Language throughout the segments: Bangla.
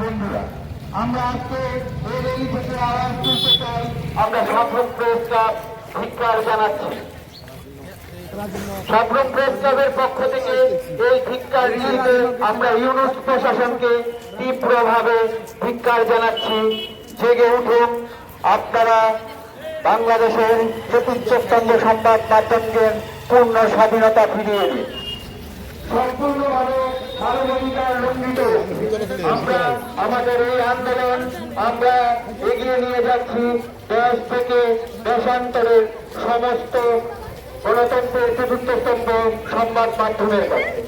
বন্ধুরা, আমরা আজকে এই র্যালি থেকে আওয়াজ তুলতে চাই, আমরা সাবরুম প্রেস ক্লাব ধিক্কার জানাচ্ছি। সাবরুম প্রেস ক্লাবের পক্ষ থেকে এই ধিক্কার র্যালিতে আমরা ইউনুস প্রশাসনকে তীব্রভাবে ধিক্কার জানাচ্ছি। জেগে উঠুন, আপনারা বাংলাদেশের চতুর্থ স্তম্ভ সংবাদ মাধ্যমকে পূর্ণ স্বাধীনতা ফিরিয়ে দিন। সম্পূর্ণভাবে মানবাধিকার লঙ্ঘিত আমরা আমাদের এই আন্দোলন আমরা এগিয়ে নিয়ে যাচ্ছি দেশ থেকে দেশান্তরের সমস্ত গণতন্ত্রের চতুর্থ স্তম্ভ সংবাদ মাধ্যমের কাছে।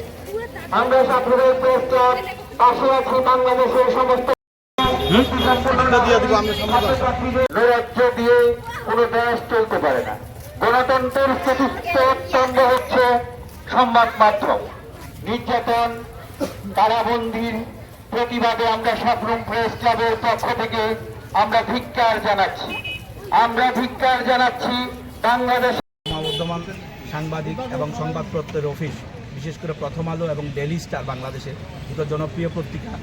আমরা সাপ্রদায়িক প্রেস ক্লাব পাশে আছি বাংলাদেশের সমস্ত নৈরাজ্য দিয়ে কোনো দেশ চলতে পারে না। গণতন্ত্রের চতুর্থ স্তম্ভ হচ্ছে সংবাদ মাধ্যম। নির্যাতন কারাবন্দির প্রতিবাদে আমরা সাবরুম প্রেস ক্লাবের পক্ষ থেকে আমরা ধিক্কার জানাচ্ছি বাংলাদেশ বর্তমান সাংবাদিক এবং সংবাদপত্রের অফিস, বিশেষ করে প্রথম আলো এবং ডেইলি স্টার বাংলাদেশে দুটো জনপ্রিয় পত্রিকা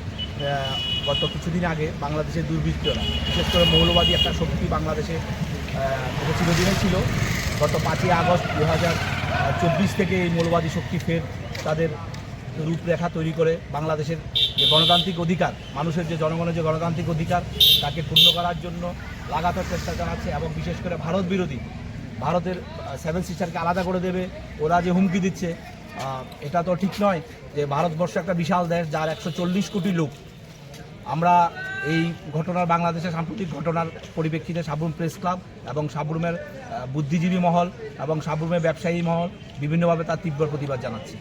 গত কিছুদিন আগে বাংলাদেশের দুর্বৃত্তরা, বিশেষ করে মৌলবাদী একটা শক্তি বাংলাদেশে চিরদিনে ছিল। গত 5ই আগস্ট 2024 থেকে এই মৌলবাদী শক্তি ফের তাদের রূপরেখা তৈরি করে বাংলাদেশের যে গণতান্ত্রিক অধিকার, মানুষের যে জনগণের যে গণতান্ত্রিক অধিকার তাকে পূর্ণ করার জন্য লাগাতার চেষ্টা চালাচ্ছে। এবং বিশেষ করে ভারত বিরোধী, ভারতের 7 সিস্টারকে আলাদা করে দেবে ওরা যে হুমকি দিচ্ছে, এটা তো ঠিক নয় যে ভারতবর্ষ একটা বিশাল দেশ যার 140 কোটি লোক। আমরা এই ঘটনার, বাংলাদেশের সাম্প্রতিক ঘটনার পরিপ্রেক্ষিতে সাবরুম প্রেস ক্লাব এবং সাবরুমের বুদ্ধিজীবী মহল এবং সাবরুমের ব্যবসায়ী মহল বিভিন্নভাবে তার তীব্র প্রতিবাদ জানাচ্ছি।